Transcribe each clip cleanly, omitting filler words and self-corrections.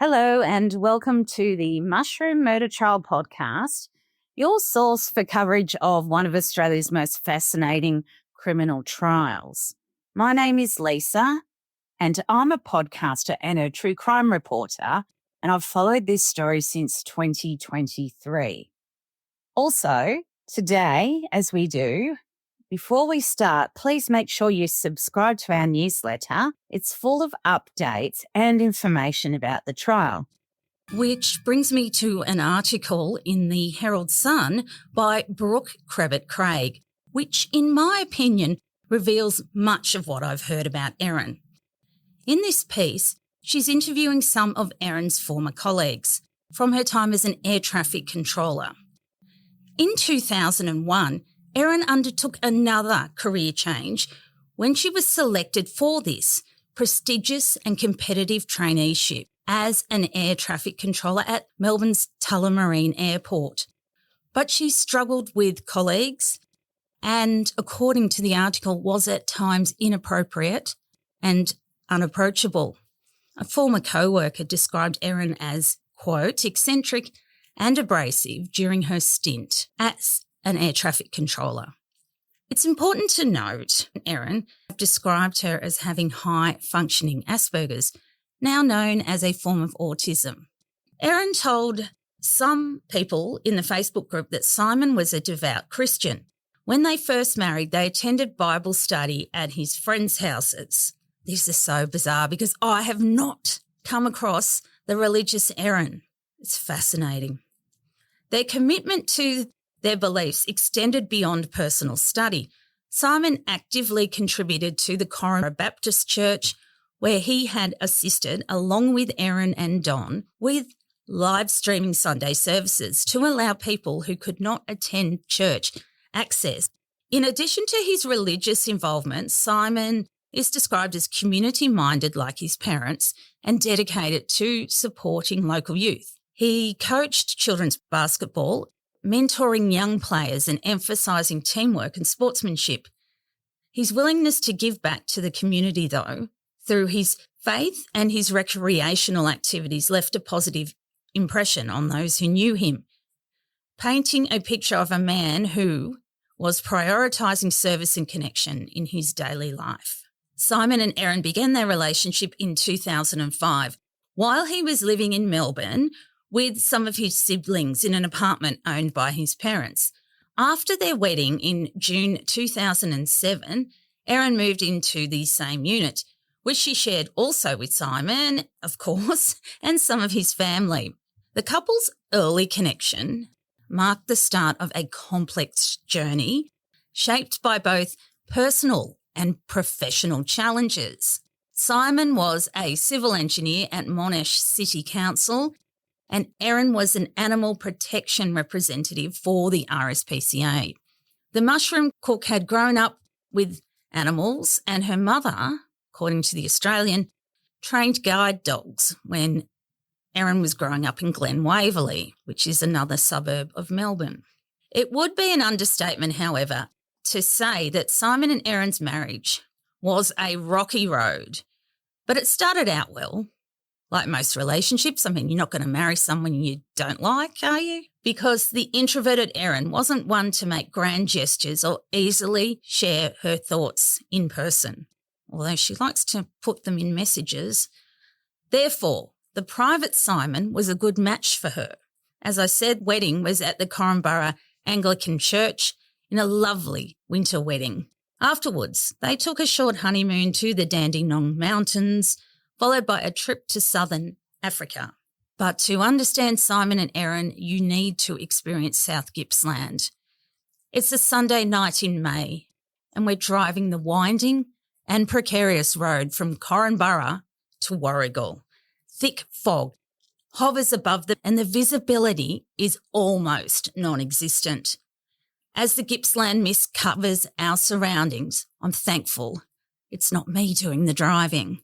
Hello and welcome to the Mushroom Murder Trial podcast, your source for coverage of one of Australia's most fascinating criminal trials. My name is Lisa and I'm a podcaster and a true crime reporter, and I've followed this story since 2023. Also, today, as we do, before we start, please make sure you subscribe to our newsletter. It's full of updates and information about the trial. Which brings me to an article in the Herald Sun by Brooke Craig, which, in my opinion, reveals much of what I've heard about Erin. In this piece, she's interviewing some of Erin's former colleagues from her time as an air traffic controller. In 2001, Erin undertook another career change when she was selected for this prestigious and competitive traineeship as an air traffic controller at Melbourne's Tullamarine Airport. But she struggled with colleagues and, according to the article, was at times inappropriate and unapproachable. A former co-worker described Erin as, quote, eccentric and abrasive during her stint as an air traffic controller. It's important to note Erin described her as having high-functioning Asperger's, now known as a form of autism. Erin told some people in the Facebook group that Simon was a devout Christian. When they first married, they attended Bible study at his friends' houses. This is so bizarre because I have not come across the religious Erin. It's fascinating. Their commitment to their beliefs extended beyond personal study. Simon actively contributed to the Coroner Baptist Church, where he had assisted, along with Erin and Don, with live streaming Sunday services to allow people who could not attend church access. In addition to his religious involvement, Simon is described as community-minded like his parents and dedicated to supporting local youth. He coached children's basketball, mentoring young players and emphasising teamwork and sportsmanship. His willingness to give back to the community, though, through his faith and his recreational activities, left a positive impression on those who knew him, painting a picture of a man who was prioritising service and connection in his daily life. Simon and Erin began their relationship in 2005 while he was living in Melbourne with some of his siblings in an apartment owned by his parents. After their wedding in June 2007, Erin moved into the same unit, which she shared also with Simon, of course, and some of his family. The couple's early connection marked the start of a complex journey shaped by both personal and professional challenges. Simon was a civil engineer at Monash City Council, and Erin was an animal protection representative for the RSPCA. The mushroom cook had grown up with animals, and her mother, according to The Australian, trained guide dogs when Erin was growing up in Glen Waverley, which is another suburb of Melbourne. It would be an understatement, however, to say that Simon and Erin's marriage was a rocky road, but it started out well. Like most relationships, I mean, you're not going to marry someone you don't like, are you? Because the introverted Erin wasn't one to make grand gestures or easily share her thoughts in person, although she likes to put them in messages. Therefore, the private Simon was a good match for her. As I said, wedding was at the Corumburra Anglican Church in a lovely winter wedding. Afterwards, they took a short honeymoon to the Dandenong Mountains, followed by a trip to southern Africa. But to understand Simon and Erin, you need to experience South Gippsland. It's a Sunday night in May, and we're driving the winding and precarious road from Corumburra to Warragul. Thick fog hovers above them, and the visibility is almost non-existent. As the Gippsland mist covers our surroundings, I'm thankful it's not me doing the driving.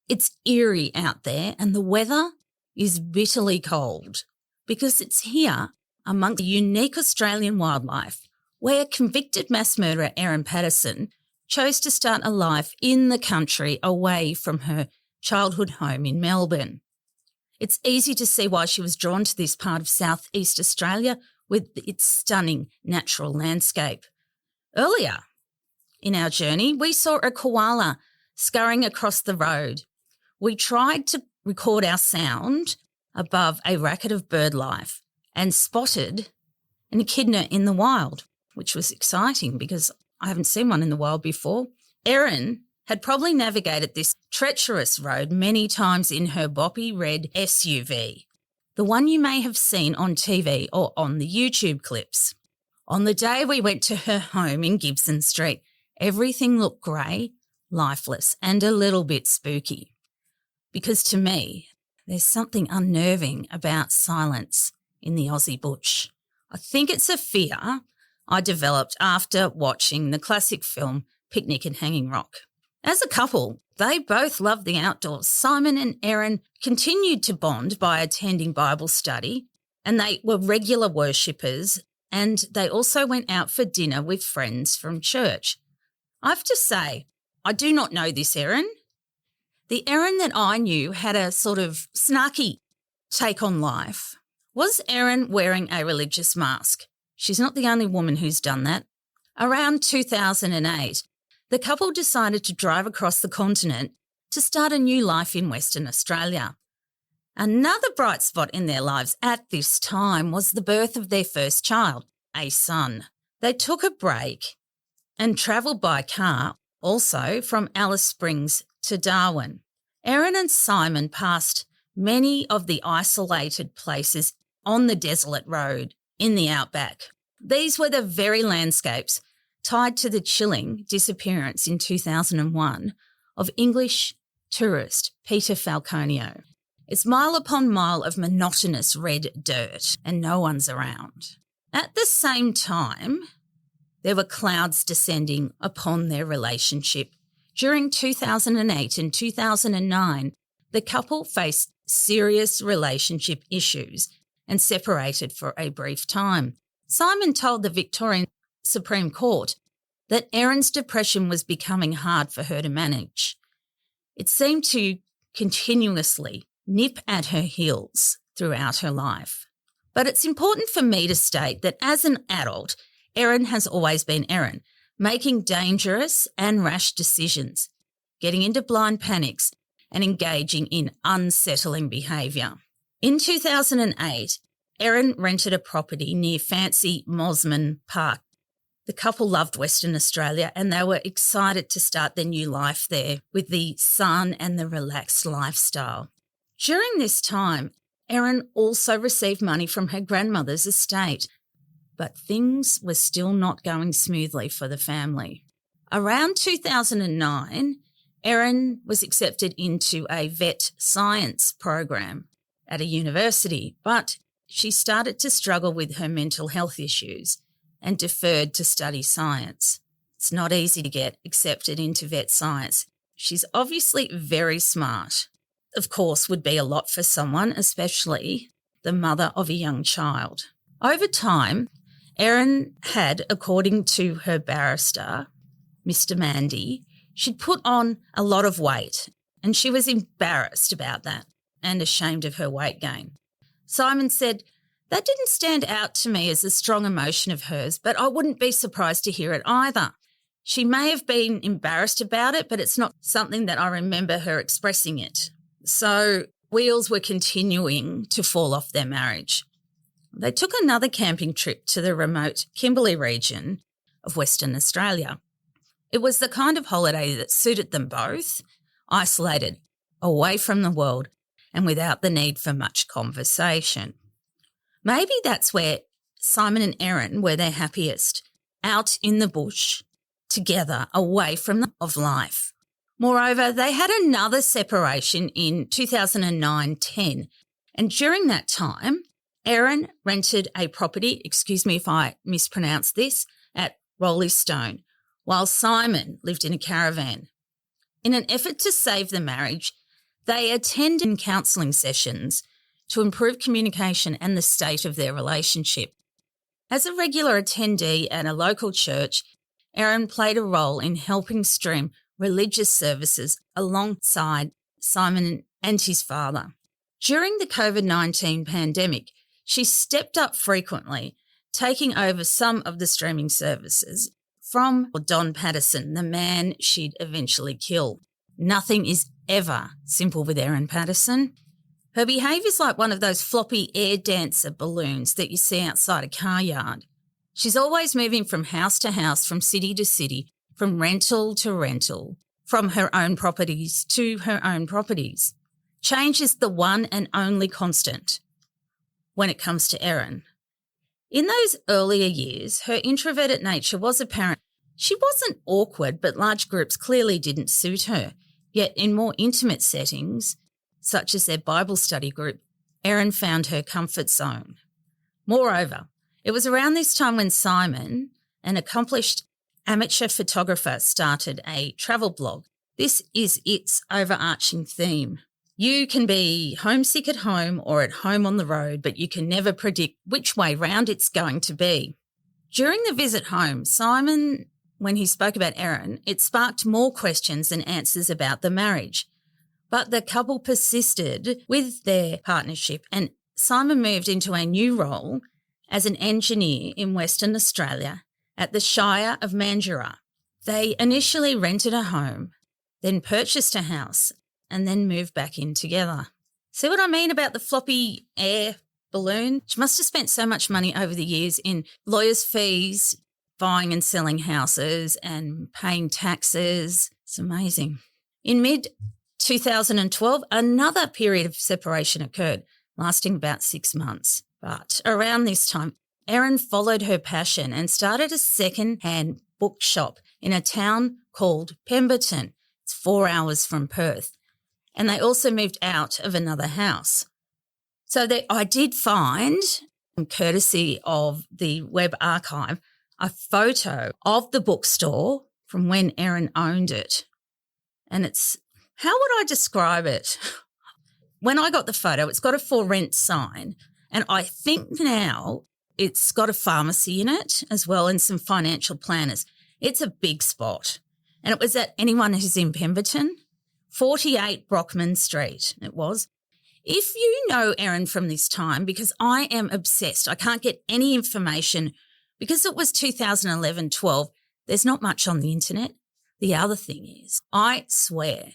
It's eerie out there, and the weather is bitterly cold because it's here among the unique Australian wildlife where convicted mass murderer Erin Patterson chose to start a life in the country away from her childhood home in Melbourne. It's easy to see why she was drawn to this part of southeast Australia with its stunning natural landscape. Earlier in our journey, we saw a koala scurrying across the road. We tried to record our sound above a racket of bird life and spotted an echidna in the wild, which was exciting because I haven't seen one in the wild before. Erin had probably navigated this treacherous road many times in her boppy red SUV, the one you may have seen on TV or on the YouTube clips. On the day we went to her home in Gippsland Street, everything looked grey, lifeless, and a little bit spooky. Because to me, there's something unnerving about silence in the Aussie bush. I think it's a fear I developed after watching the classic film Picnic at Hanging Rock. As a couple, they both loved the outdoors. Simon and Erin continued to bond by attending Bible study, and they were regular worshippers, and they also went out for dinner with friends from church. I have to say, I do not know this Erin. The Erin that I knew had a sort of snarky take on life. Was Erin wearing a religious mask? She's not the only woman who's done that. Around 2008, the couple decided to drive across the continent to start a new life in Western Australia. Another bright spot in their lives at this time was the birth of their first child, a son. They took a break and travelled by car also from Alice Springs to Darwin. Erin and Simon passed many of the isolated places on the desolate road in the outback. These were the very landscapes tied to the chilling disappearance in 2001 of English tourist Peter Falconio. It's mile upon mile of monotonous red dirt and no one's around. At the same time, there were clouds descending upon their relationship. During 2008 and 2009, the couple faced serious relationship issues and separated for a brief time. Simon told the Victorian Supreme Court that Erin's depression was becoming hard for her to manage. It seemed to continuously nip at her heels throughout her life. But it's important for me to state that as an adult, Erin has always been Erin, making dangerous and rash decisions, getting into blind panics and engaging in unsettling behaviour. In 2008, Erin rented a property near fancy Mosman Park. The couple loved Western Australia and they were excited to start their new life there with the sun and the relaxed lifestyle. During this time, Erin also received money from her grandmother's estate, but things were still not going smoothly for the family. Around 2009, Erin was accepted into a vet science program at a university, but she started to struggle with her mental health issues and deferred to study science. It's not easy to get accepted into vet science. She's obviously very smart. Of course, would be a lot for someone, especially the mother of a young child. Over time, Erin had, according to her barrister, Mr. Mandy, she'd put on a lot of weight and she was embarrassed about that and ashamed of her weight gain. Simon said, "That didn't stand out to me as a strong emotion of hers, but I wouldn't be surprised to hear it either. She may have been embarrassed about it, but it's not something that I remember her expressing it." So wheels were continuing to fall off their marriage. They took another camping trip to the remote Kimberley region of Western Australia. It was the kind of holiday that suited them both, isolated, away from the world, and without the need for much conversation. Maybe that's where Simon and Erin were their happiest, out in the bush, together, away from of life. Moreover, they had another separation in 2009-10, and during that time, Erin rented a property, excuse me if I mispronounce this, at Rollystone, while Simon lived in a caravan. In an effort to save the marriage, they attended counselling sessions to improve communication and the state of their relationship. As a regular attendee at a local church, Erin played a role in helping stream religious services alongside Simon and his father. During the COVID-19 pandemic, she stepped up frequently, taking over some of the streaming services from Don Patterson, the man she'd eventually killed. Nothing is ever simple with Erin Patterson. Her behaviour's like one of those floppy air dancer balloons that you see outside a car yard. She's always moving from house to house, from city to city, from rental to rental, from her own properties to her own properties. Change is the one and only constant when it comes to Erin. In those earlier years, her introverted nature was apparent. She wasn't awkward, but large groups clearly didn't suit her. Yet in more intimate settings, such as their Bible study group, Erin found her comfort zone. Moreover, it was around this time when Simon, an accomplished amateur photographer, started a travel blog. This is its overarching theme. You can be homesick at home or at home on the road, but you can never predict which way round it's going to be. During the visit home, Simon, when he spoke about Erin, it sparked more questions than answers about the marriage. But the couple persisted with their partnership, and Simon moved into a new role as an engineer in Western Australia at the Shire of Mandurah. They initially rented a home, then purchased a house, and then moved back in together. See what I mean about the floppy air balloon? She must have spent so much money over the years in lawyers' fees, buying and selling houses and paying taxes. It's amazing. In mid-2012, another period of separation occurred, lasting about 6 months. But around this time, Erin followed her passion and started a second-hand bookshop in a town called Pemberton. It's 4 hours from Perth. And they also moved out of another house. So I did find, courtesy of the web archive, a photo of the bookstore from when Erin owned it. And how would I describe it? When I got the photo, it's got a for rent sign. And I think now it's got a pharmacy in it as well and some financial planners. It's a big spot. And it was at anyone who's in Pemberton, 48 Brockman Street it was. If you know Erin from this time, because I am obsessed, I can't get any information because it was 2011-12, there's not much on the internet. The other thing is, I swear,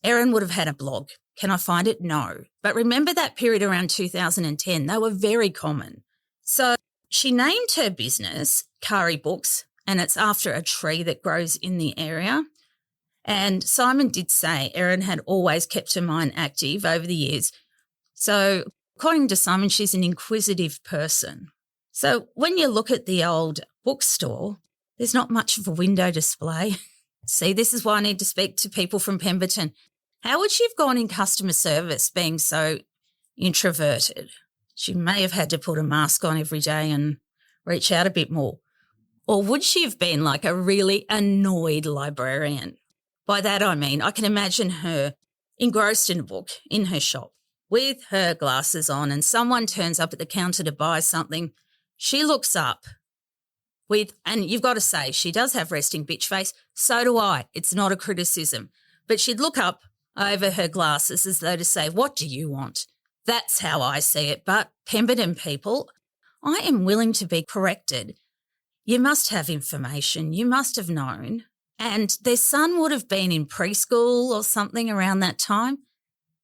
Erin would have had a blog. Can I find it? No. But remember that period around 2010, they were very common. So she named her business Kari Books, and it's after a tree that grows in the area. And Simon did say Erin had always kept her mind active over the years. So according to Simon, she's an inquisitive person. So when you look at the old bookstore, there's not much of a window display. See, this is why I need to speak to people from Pemberton. How would she have gone in customer service being so introverted? She may have had to put a mask on every day and reach out a bit more. Or would she have been like a really annoyed librarian? By that I mean I can imagine her engrossed in a book in her shop with her glasses on and someone turns up at the counter to buy something. She looks up and you've got to say, she does have resting bitch face. So do I. It's not a criticism. But she'd look up over her glasses as though to say, what do you want? That's how I see it. But Pemberton people, I am willing to be corrected. You must have information. You must have known. And their son would have been in preschool or something around that time.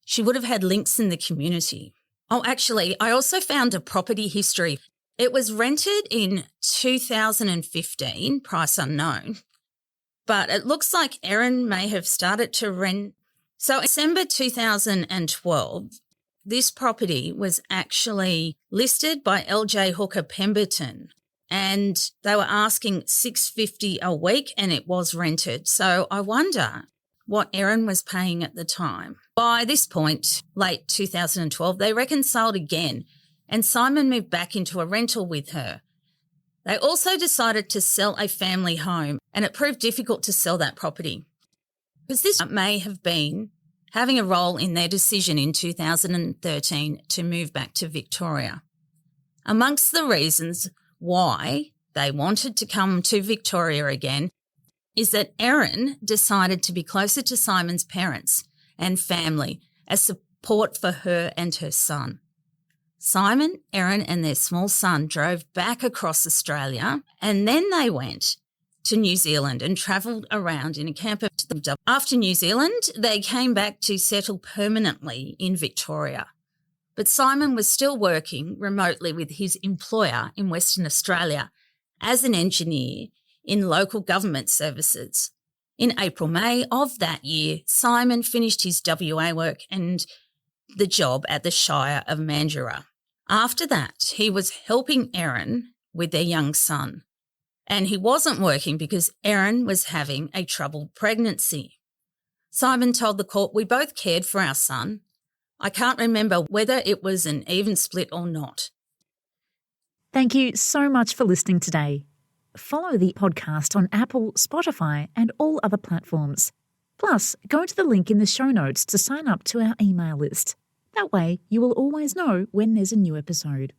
She would have had links in the community. Oh, actually, I also found a property history. It was rented in 2015, price unknown. But it looks like Erin may have started to rent. So December 2012, this property was actually listed by LJ Hooker Pemberton. And they were asking $650 a week and it was rented. So I wonder what Erin was paying at the time. By this point, late 2012, they reconciled again and Simon moved back into a rental with her. They also decided to sell a family home and it proved difficult to sell that property because this may have been having a role in their decision in 2013 to move back to Victoria. Amongst the reasons why they wanted to come to Victoria again is that Erin decided to be closer to Simon's parents and family as port for her and her son. Simon, Erin and their small son drove back across Australia, and then they went to New Zealand and travelled around in a camper. After New Zealand, they came back to settle permanently in Victoria. But Simon was still working remotely with his employer in Western Australia as an engineer in local government services. In April-May of that year, Simon finished his WA work and the job at the Shire of Mandurah. After that, he was helping Erin with their young son. And he wasn't working because Erin was having a troubled pregnancy. Simon told the court, "We both cared for our son. I can't remember whether it was an even split or not." Thank you so much for listening today. Follow the podcast on Apple, Spotify, and all other platforms. Plus, go to the link in the show notes to sign up to our email list. That way, you will always know when there's a new episode.